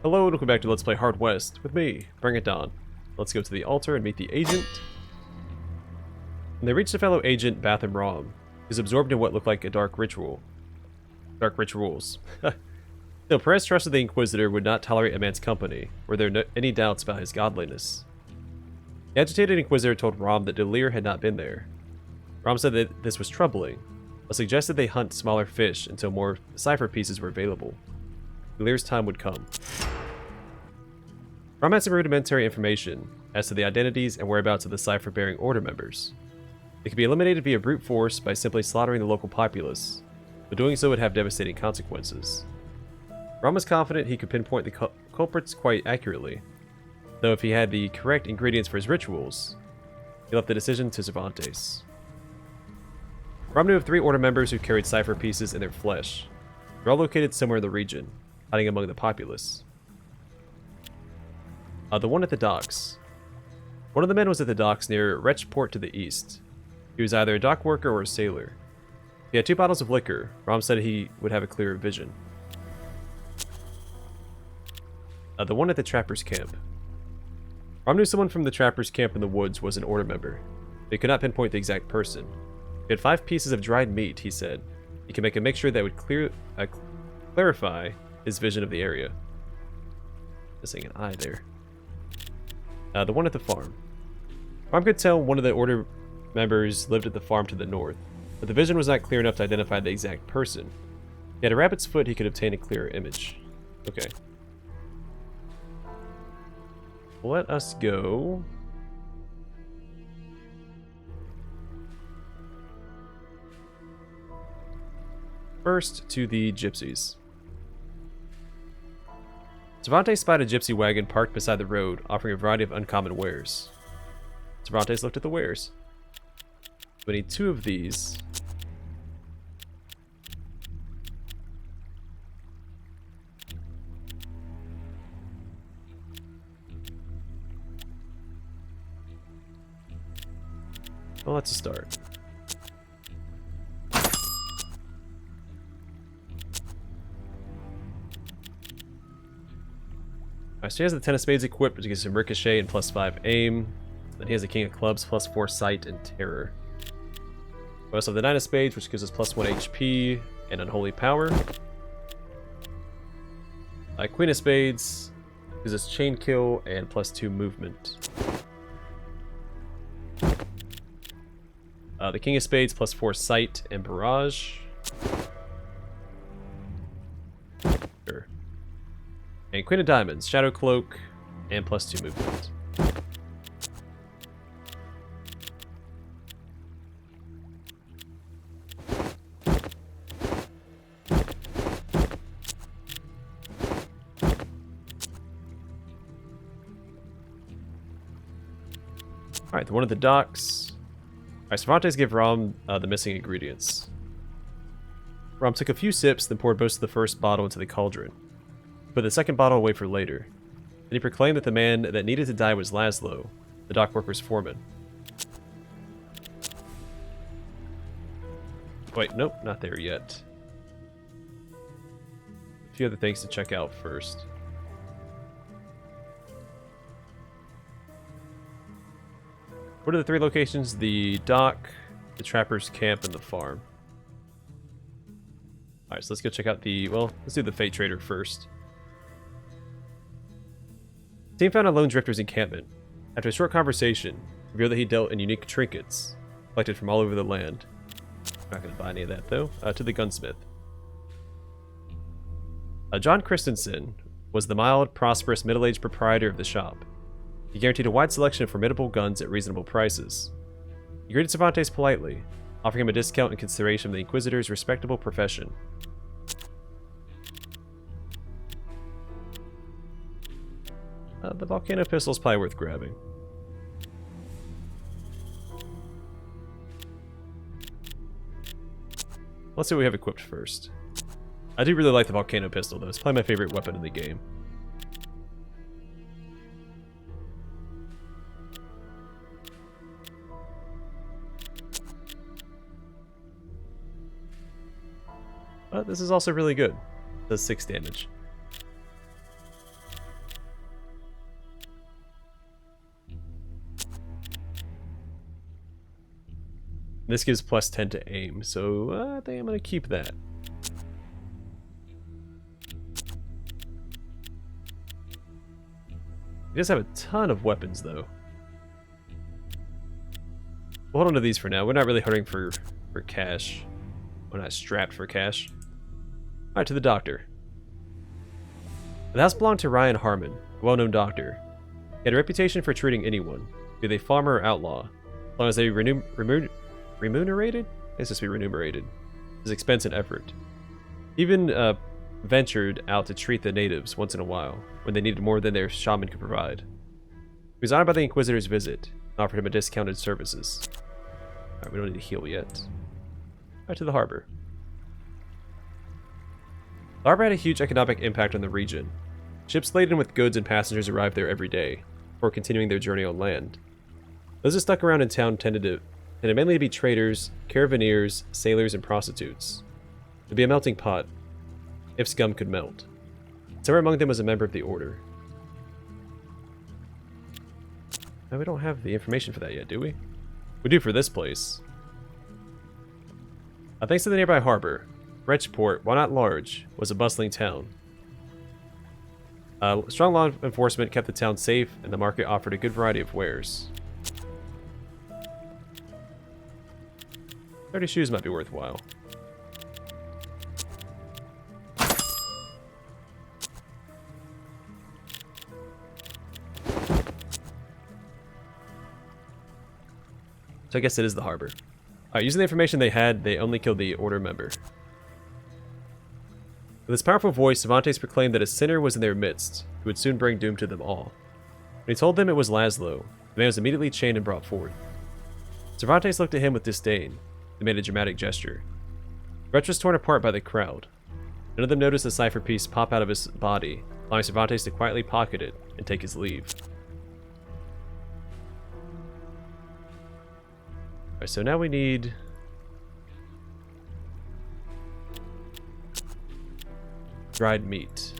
Hello and welcome back to Let's Play Hard West with me, Bring It On. Let's go to the altar and meet the agent. When they reach the fellow agent, Batham Rom, who's absorbed in what looked like a dark ritual. Dark rituals. Still, Perez trusted the Inquisitor would not tolerate a man's company, were there any doubts about his godliness. The agitated Inquisitor told Rom that DeLear had not been there. Rom said that this was troubling, but suggested they hunt smaller fish until more cipher pieces were available. DeLear's time would come. Rom had some rudimentary information as to the identities and whereabouts of the cipher-bearing order members. They could be eliminated via brute force by simply slaughtering the local populace, but doing so would have devastating consequences. Rom was confident he could pinpoint the culprits quite accurately, though if he had the correct ingredients for his rituals, he left the decision to Cervantes. Rom knew of 3 order members who carried cipher pieces in their flesh. They're all located somewhere in the region, hiding among the populace. The one at the docks. One of the men was at the docks near Wretchport to the east. He was either a dock worker or a sailor. He had 2 bottles of liquor. Rom said he would have a clearer vision. The one at the trapper's camp. Rom knew someone from the trapper's camp in the woods was an order member. They could not pinpoint the exact person. He had 5 pieces of dried meat, he said. He could make a mixture that would clarify his vision of the area. Missing an eye there. The one at the farm. Rom could tell one of the order members lived at the farm to the north, but the vision was not clear enough to identify the exact person. He had a rabbit's foot, he could obtain a clearer image. Okay. Let us go. First to the gypsies. Cervantes spied a gypsy wagon parked beside the road, offering a variety of uncommon wares. Cervantes looked at the wares. We need 2 of these. Well, that's a start. Alright, so he has the 10 of spades equipped, which gives him ricochet and +5 aim. Then he has the king of clubs, +4 sight and terror. We also have the 9 of spades, which gives us +1 HP and unholy power. Queen of spades gives us chain kill and +2 movement. The king of spades, +4 sight and barrage. Sure. And Queen of Diamonds, Shadow Cloak, and +2 movement. Alright, the one at the docks. Alright, Cervantes gave Rom the missing ingredients. Rom took a few sips, then poured most of the first bottle into the cauldron. Put the second bottle away for later. Then he proclaimed that the man that needed to die was Laszlo, the dock worker's foreman. Wait, nope, not there yet. A few other things to check out first. What are the 3 locations? The dock, the trapper's camp, and the farm. Alright, so let's go check out the... well, let's do the Fate Trader first. The team found a lone drifter's encampment. After a short conversation, revealed that he dealt in unique trinkets, collected from all over the land. I'm not going to buy any of that, though. To the gunsmith. John Christensen was the mild, prosperous, middle-aged proprietor of the shop. He guaranteed a wide selection of formidable guns at reasonable prices. He greeted Cervantes politely, offering him a discount in consideration of the Inquisitor's respectable profession. The volcano pistol is probably worth grabbing. Let's see what we have equipped first. I do really like the volcano pistol, though. It's probably my favorite weapon in the game. But this is also really good. It does 6 damage. This gives plus 10 to aim, so I think I'm going to keep that. He does have a ton of weapons, though. We'll hold on to these for now. We're not really hurting for cash. We're not strapped for cash. Alright, to the doctor. The house belonged to Ryan Harmon, a well-known doctor. He had a reputation for treating anyone, be they farmer or outlaw, as long as they remunerated? I guess it's be remunerated. His expense and effort. He even ventured out to treat the natives once in a while, when they needed more than their shaman could provide. He was honored by the Inquisitor's visit, and offered him a discounted services. Alright, we don't need to heal yet. Alright, to the harbor. The harbor had a huge economic impact on the region. Ships laden with goods and passengers arrived there every day, before continuing their journey on land. Those that stuck around in town tended mainly to be traders, caravaneers, sailors, and prostitutes. It would be a melting pot, if scum could melt. Somewhere among them was a member of the Order. Now, we don't have the information for that yet, do we? We do for this place. Thanks to the nearby harbor, Bridgeport, while not large, was a bustling town. Strong law enforcement kept the town safe, and the market offered a good variety of wares. 30 shoes might be worthwhile. So I guess it is the harbor. Alright, using the information they had, they only killed the Order member. With his powerful voice, Cervantes proclaimed that a sinner was in their midst, who would soon bring doom to them all. When he told them it was Laszlo, the man was immediately chained and brought forth. Cervantes looked at him with disdain, and made a dramatic gesture. Wretch was torn apart by the crowd. None of them noticed the cipher piece pop out of his body, allowing Cervantes to quietly pocket it and take his leave. Alright, so now we need... dried meat.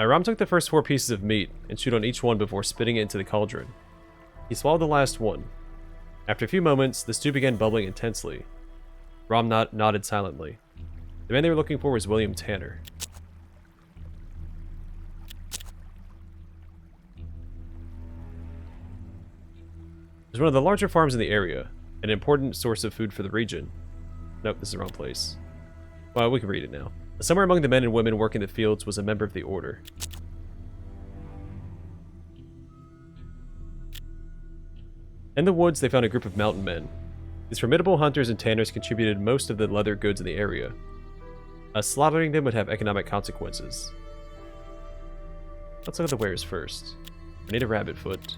Ram took the first 4 pieces of meat and chewed on each one before spitting it into the cauldron. He swallowed the last one. After a few moments, the stew began bubbling intensely. Ram nodded silently. The man they were looking for was William Tanner. It was one of the larger farms in the area, an important source of food for the region. Nope, this is the wrong place. Well, we can read it now. Somewhere among the men and women working the fields was a member of the Order. In the woods, they found a group of mountain men. These formidable hunters and tanners contributed most of the leather goods in the area. Slaughtering them would have economic consequences. Let's look at the wares first. I need a rabbit foot.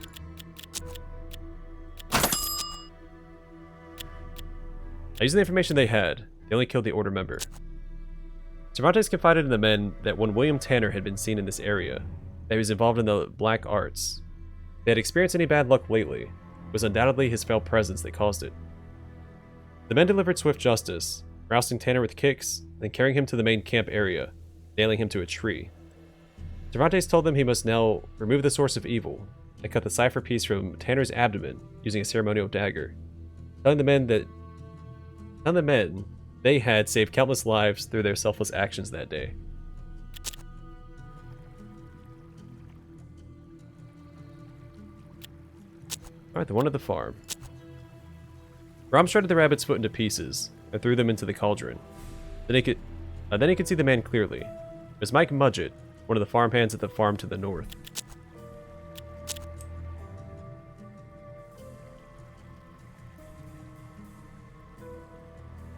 Using the information they had, they only killed the Order member. Cervantes confided in the men that when William Tanner had been seen in this area, that he was involved in the black arts. If they had experienced any bad luck lately, it was undoubtedly his foul presence that caused it. The men delivered swift justice, rousting Tanner with kicks, then carrying him to the main camp area, nailing him to a tree. Cervantes told them he must now remove the source of evil, and cut the cipher piece from Tanner's abdomen using a ceremonial dagger, telling the men they had saved countless lives through their selfless actions that day. Alright, the one at the farm. Ram shredded the rabbit's foot into pieces and threw them into the cauldron. Then he could see the man clearly. It was Mike Mudgett, one of the farmhands at the farm to the north.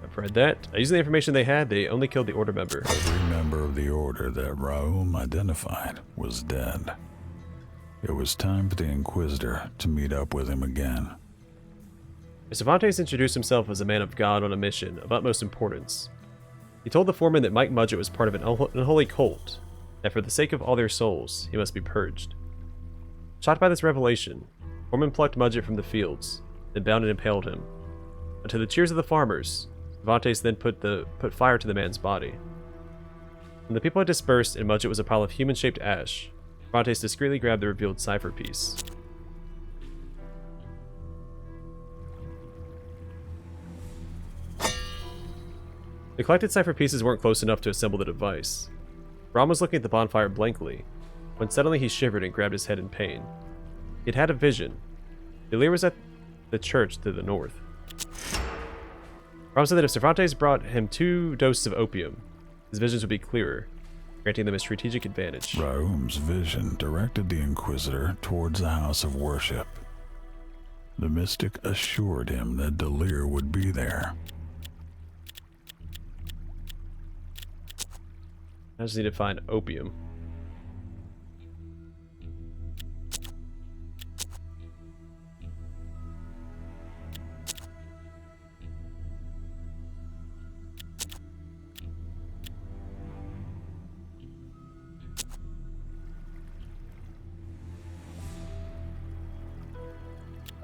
I've read that. Using the information they had, they only killed the Order member. Every member of the Order that Raum identified was dead. It was time for the Inquisitor to meet up with him again. Cervantes introduced himself as a man of God on a mission of utmost importance. He told the foreman that Mike Mudgett was part of an unholy cult, that for the sake of all their souls, he must be purged. Shocked by this revelation, Foreman plucked Mudgett from the fields, then bound and impaled him. And to the cheers of the farmers, Cervantes then put fire to the man's body. When the people had dispersed and Mudgett was a pile of human-shaped ash, Cervantes discreetly grabbed the revealed cipher piece. The collected cipher pieces weren't close enough to assemble the device. Rom was looking at the bonfire blankly, when suddenly he shivered and grabbed his head in pain. He'd had a vision. DeLear was at the church to the north. Rom said that if Cervantes brought him 2 doses of opium, his visions would be clearer, granting them a strategic advantage. Raoum's vision directed the Inquisitor towards the house of worship. The mystic assured him that DeLear would be there. I just need to find opium.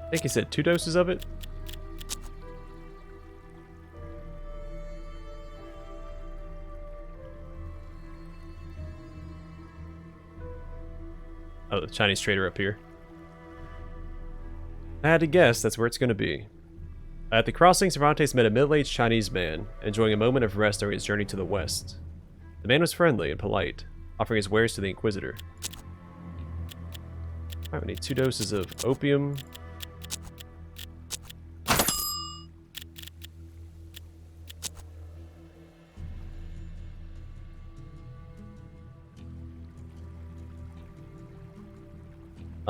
I think he said 2 doses of it. Oh, the Chinese trader up here. I had to guess that's where it's going to be. At the crossing, Cervantes met a middle-aged Chinese man, enjoying a moment of rest during his journey to the west. The man was friendly and polite, offering his wares to the Inquisitor. Alright, we need 2 doses of opium.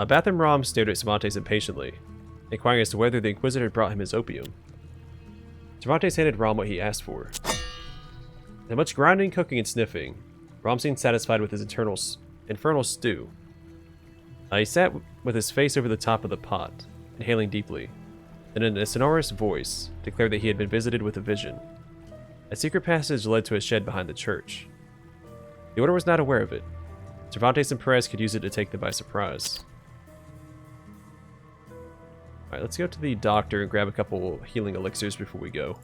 Batham Rom stared at Cervantes impatiently, inquiring as to whether the Inquisitor had brought him his opium. Cervantes handed Rom what he asked for. After much grinding, cooking, and sniffing, Rom seemed satisfied with his infernal stew. He sat with his face over the top of the pot, inhaling deeply, then in a sonorous voice declared that he had been visited with a vision. A secret passage led to a shed behind the church. The Order was not aware of it. Cervantes and Perez could use it to take them by surprise. Alright, let's go to the doctor and grab a couple healing elixirs before we go.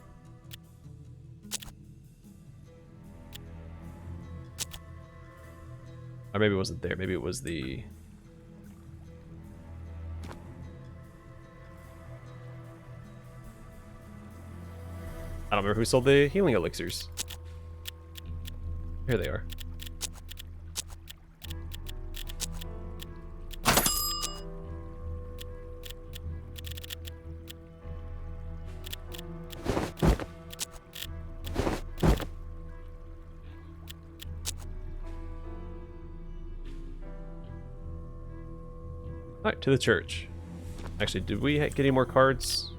Or maybe it wasn't there. Maybe it was the... I don't remember who sold the healing elixirs. Here they are. Alright, to the church. Actually, did we get any more cards?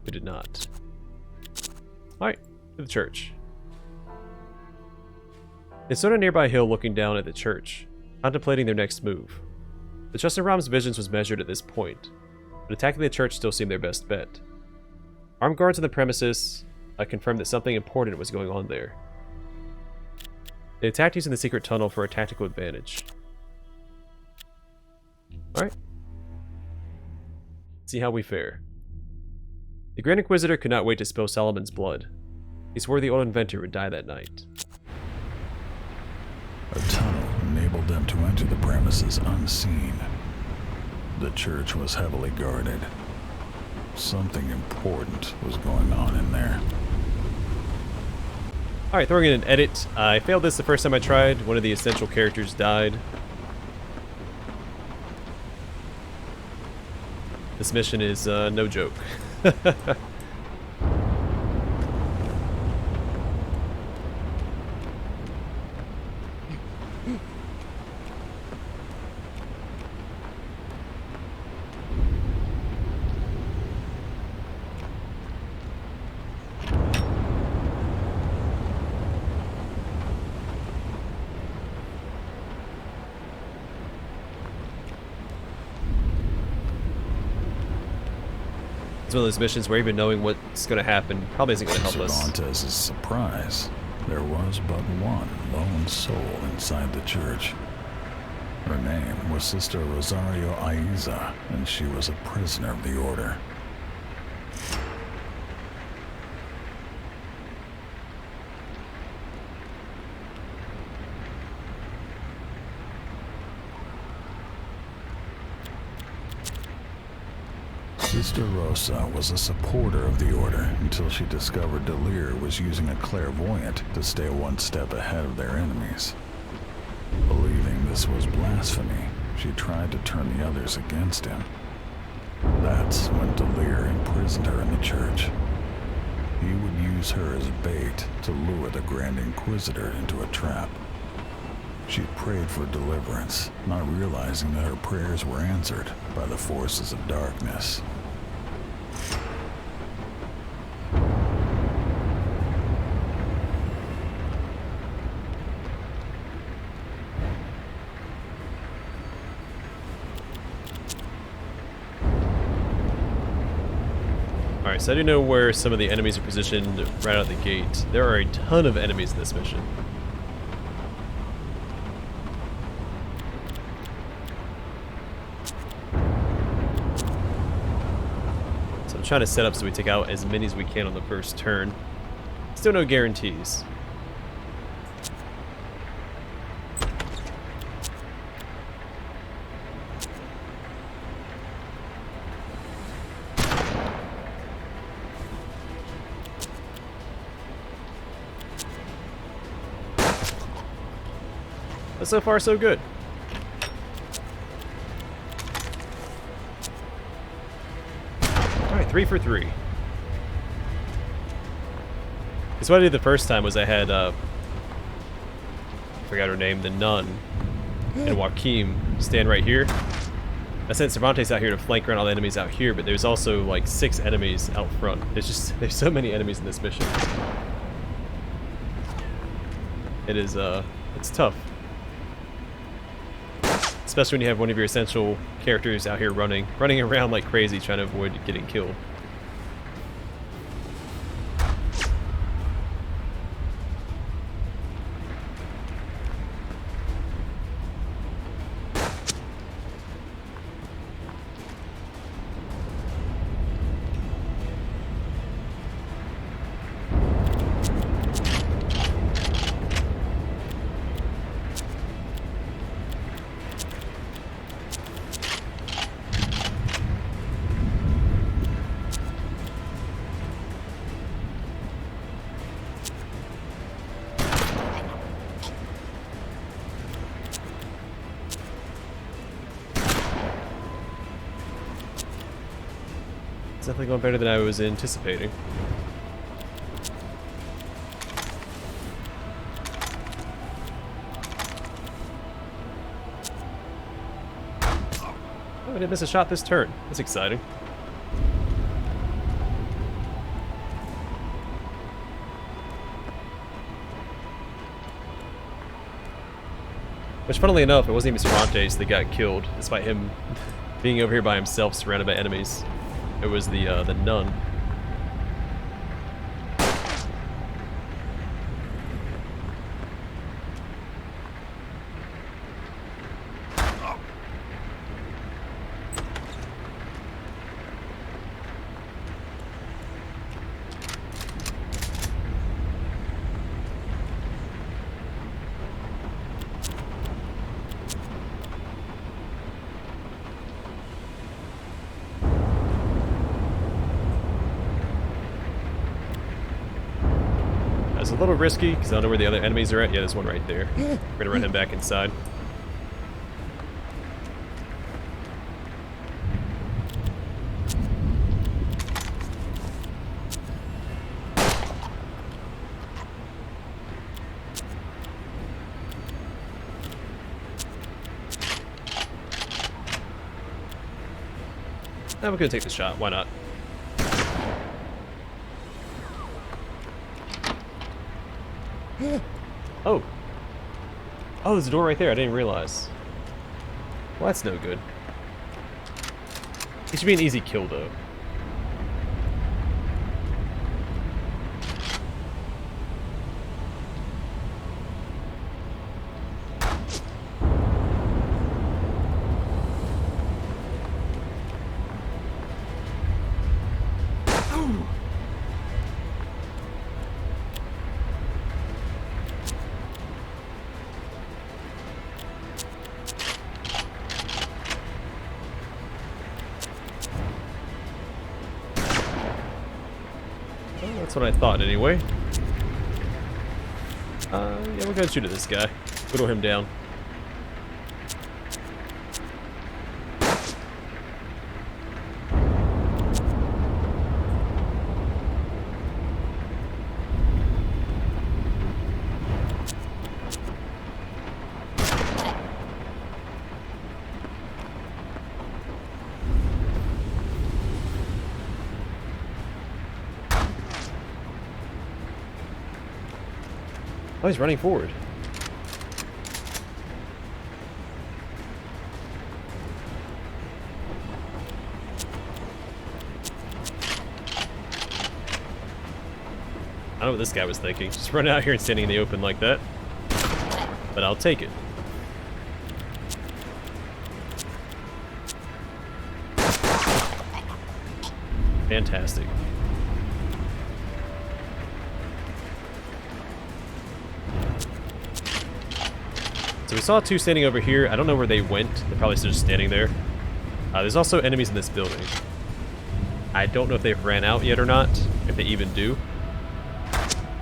We did not. Alright, to the church. They stood on a nearby hill looking down at the church, contemplating their next move. The trust in Rom's visions was measured at this point, but attacking the church still seemed their best bet. Armed guards on the premises confirmed that something important was going on there. They attacked using the secret tunnel for a tactical advantage. Alright. See how we fare. The Grand Inquisitor could not wait to spill Solomon's blood. He swore the old inventor would die that night. A tunnel enabled them to enter the premises unseen. The church was heavily guarded. Something important was going on in there. Alright, throwing in an edit. I failed this the first time I tried. One of the essential characters died. This mission is no joke. It's one of those missions where even knowing what's going to happen probably isn't going to help us. Cervantes' surprise, there was but one lone soul inside the church. Her name was Sister Rosario Aiza, and she was a prisoner of the order. Sister Rosa was a supporter of the order until she discovered DeLear was using a clairvoyant to stay one step ahead of their enemies. Believing this was blasphemy, she tried to turn the others against him. That's when DeLear imprisoned her in the church. He would use her as bait to lure the Grand Inquisitor into a trap. She prayed for deliverance, not realizing that her prayers were answered by the forces of darkness. Alright, so I do know where some of the enemies are positioned right out the gate. There are a ton of enemies in this mission. So I'm trying to set up so we take out as many as we can on the first turn. Still no guarantees. But so far, so good. Alright, 3 for 3. Because what I did the first time was I had, I forgot her name, the nun, and Joaquim stand right here. I sent Cervantes out here to flank around all the enemies out here, but there's also like 6 enemies out front. There's so many enemies in this mission. It is, it's tough. Especially when you have one of your essential characters out here running around like crazy trying to avoid getting killed. It's definitely going better than I was anticipating. Oh, I didn't miss a shot this turn. That's exciting. Which, funnily enough, it wasn't even Cervantes that got killed, despite him being over here by himself, surrounded by enemies. It was the nun. It's a little risky because I don't know where the other enemies are at. Yeah, there's one right there. We're gonna run him back inside. We're gonna take the shot. Why not? Oh. Oh, there's a door right there. I didn't realize. Well, that's no good. It should be an easy kill, though. That's what I thought, anyway. Yeah, we'll go ahead and shoot at this guy. Whittle him down. Oh, he's running forward. I don't know what this guy was thinking. Just running out here and standing in the open like that. But I'll take it. Fantastic. So we saw two standing over here. I don't know where they went. They're probably still just standing there. There's also enemies in this building. I don't know if they've ran out yet or not, if they even do.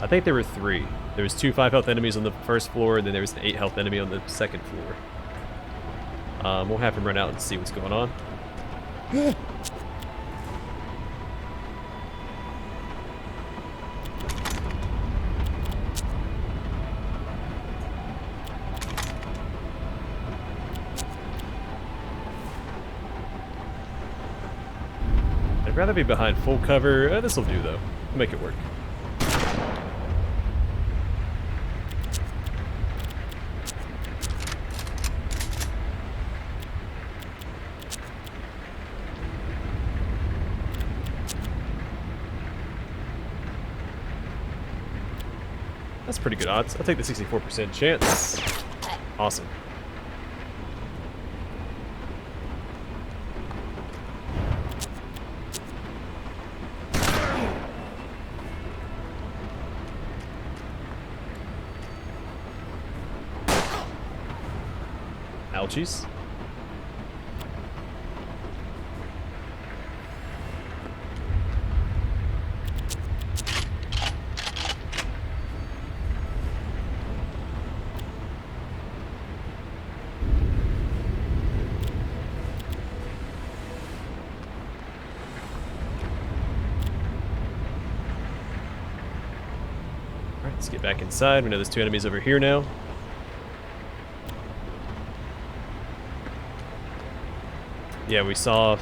I think there were 3. There was 2 5 health enemies on the first floor, and then there was an 8 health enemy on the second floor. We'll have him run out and see what's going on. I'd rather be behind full cover. This'll do, though. We'll make it work. That's pretty good odds. I'll take the 64% chance. Awesome. Ouchies. Alright, let's get back inside. We know there's 2 enemies over here now. Yeah, we saw...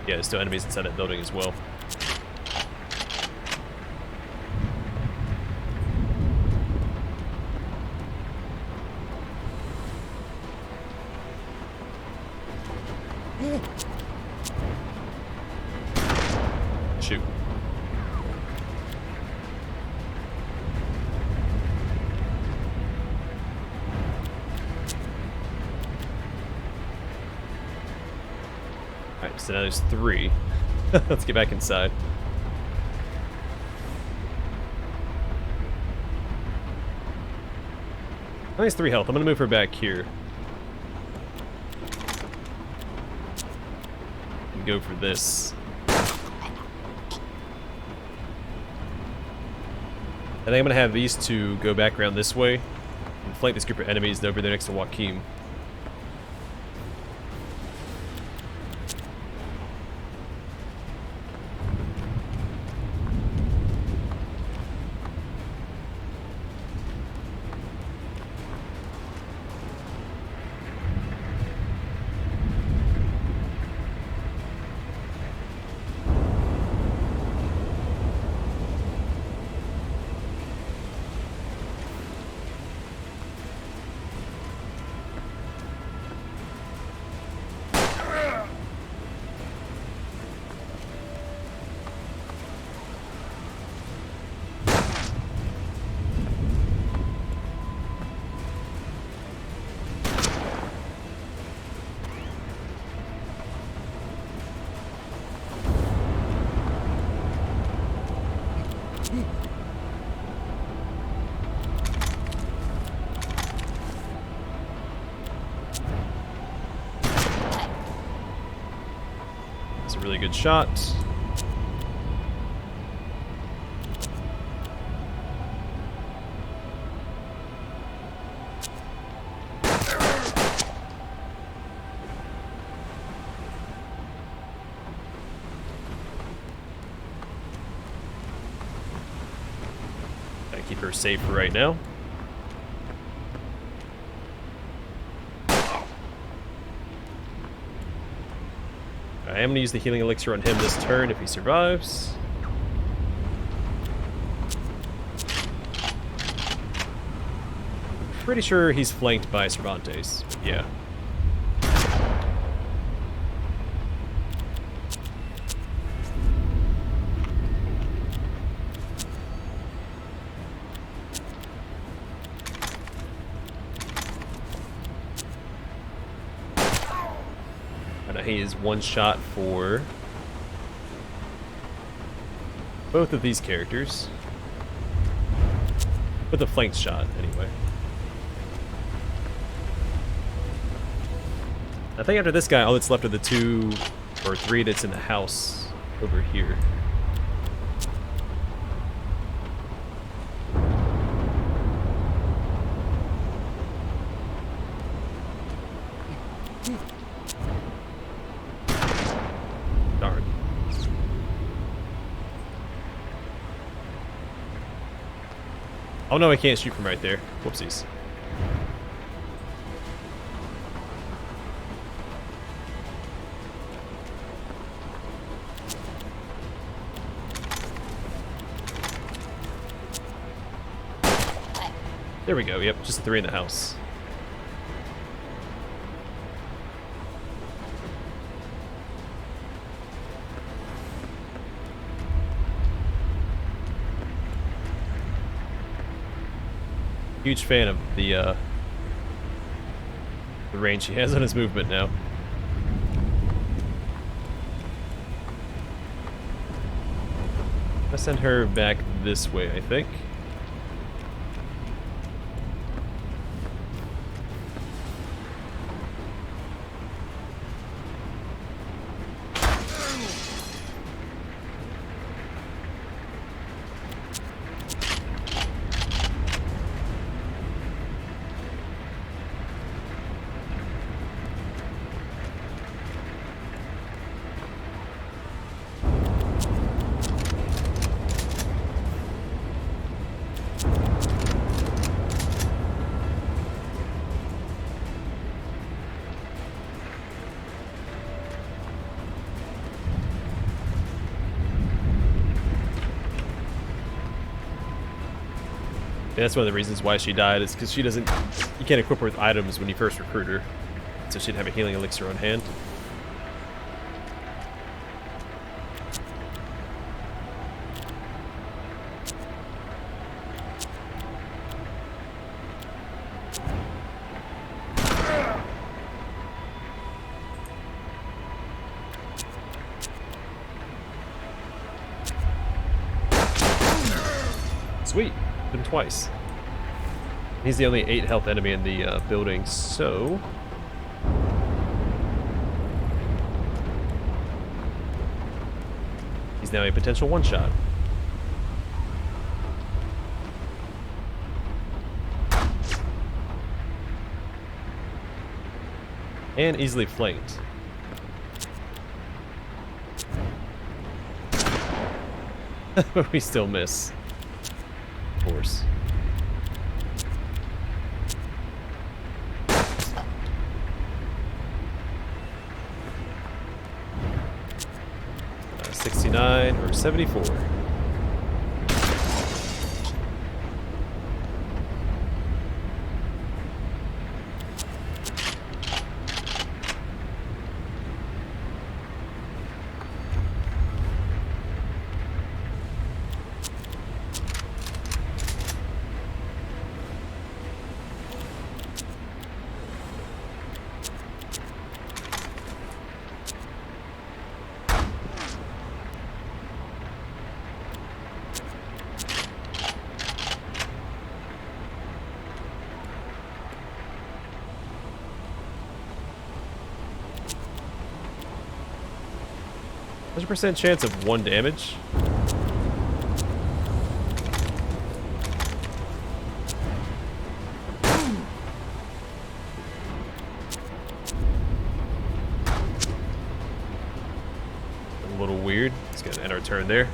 Yeah, there's still enemies inside that building as well. Shoot. Alright, so now there's 3. Let's get back inside. Nice 3 health. I'm gonna move her back here. And go for this. I think I'm gonna have these 2 go back around this way and flank this group of enemies over there next to Joaquin. That's a really good shot. her safe right now. I am going to use the healing elixir on him this turn if he survives. Pretty sure he's flanked by Cervantes. Yeah. He is one shot for both of these characters. With a flanked shot, anyway. I think after this guy, all that's left are the 2 or 3 that's in the house over here. Oh no, I can't shoot from right there. Whoopsies. There we go, yep, just the 3 in the house. Huge fan of the range he has on his movement now. I'll send her back this way, I think. Yeah, that's one of the reasons why she died, is because she doesn't... You can't equip her with items when you first recruit her. So she'd have a healing elixir on hand. Sweet. Him twice. He's the only 8 health enemy in the building, so... He's now a potential one-shot. And easily flanked. But we still miss. Of course. Uh, 69 or 74. There's a percent chance of 1 damage. A little weird. It's gonna end our turn there.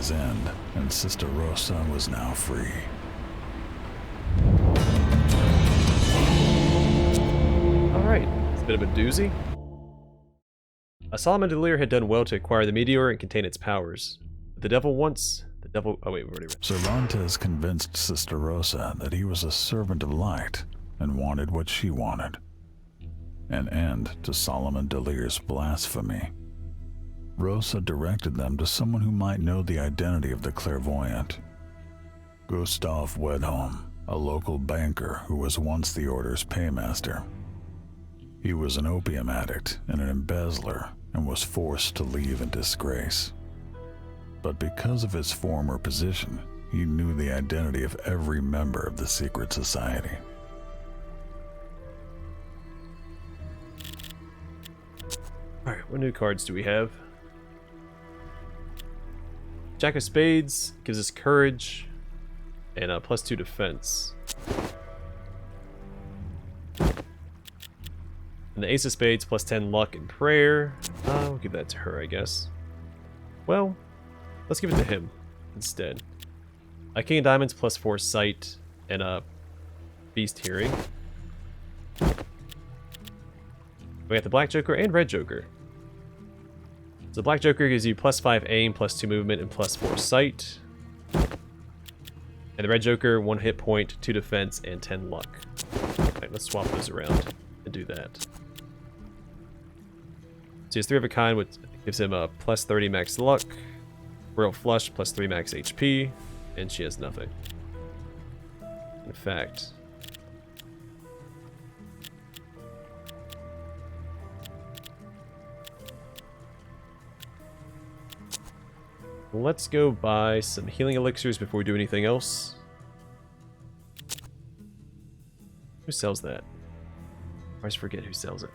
his end, and Sister Rosa was now free. Alright, it's a bit of a doozy. Solomon DeLear had done well to acquire the meteor and contain its powers. But the devil wants... The devil... Oh wait, we've already read. Cervantes convinced Sister Rosa that he was a servant of light and wanted what she wanted. An end to Solomon DeLear's blasphemy. Rosa directed them to someone who might know the identity of the clairvoyant. Gustav Wedholm, a local banker who was once the Order's paymaster. He was an opium addict and an embezzler and was forced to leave in disgrace. But because of his former position, he knew the identity of every member of the secret society. Alright, what new cards do we have? Jack of Spades gives us courage and a +2 defense. And the Ace of Spades +10 luck and prayer. We'll give that to her, I guess. Well, let's give it to him instead. A King of Diamonds +4 sight and a Beast Hearing. We got the Black Joker and Red Joker. So the Black Joker gives you +5 aim, +2 movement, and +4 sight. And the Red Joker, 1 hit point, 2 defense, and 10 luck. Alright, let's swap those around and do that. So he has 3 of a kind, which gives him a +30 max luck, Royal Flush, +3 max HP, and she has nothing. In fact... let's go buy some healing elixirs before we do anything else. Who sells that? I always forget who sells it.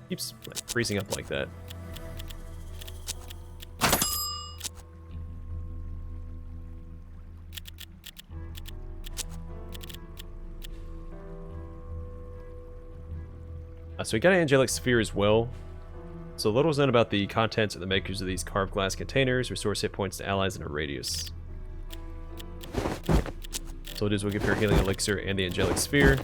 Keeps like freezing up like that. So we got an angelic sphere as well. So little is known about the contents or the makers of these carved glass containers. Restores hit points to allies in a radius. So what we'll do is we'll give her healing elixir and the angelic sphere.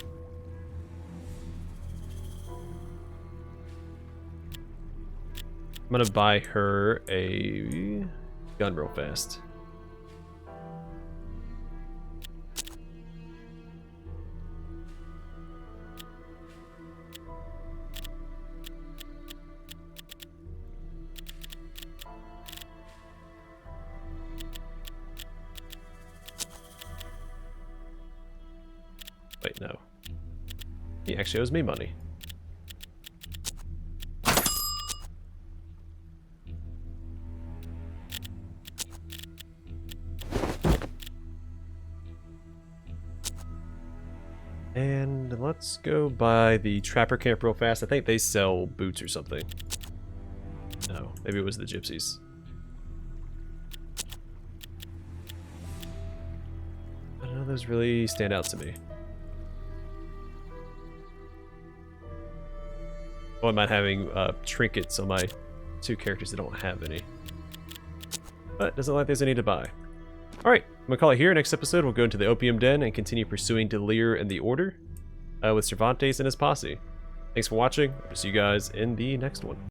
I'm gonna buy her a gun real fast. Wait, no. He actually owes me money. And let's go buy the Trapper Camp real fast. I think they sell boots or something. No, maybe it was the Gypsies. I don't know, those really stand out to me. I don't mind having trinkets on my 2 characters that don't have any. But doesn't look like there's any to buy. Alright, I'm gonna call it here. Next episode, we'll go into the Opium Den and continue pursuing DeLear and the Order with Cervantes and his posse. Thanks for watching. I'll see you guys in the next one.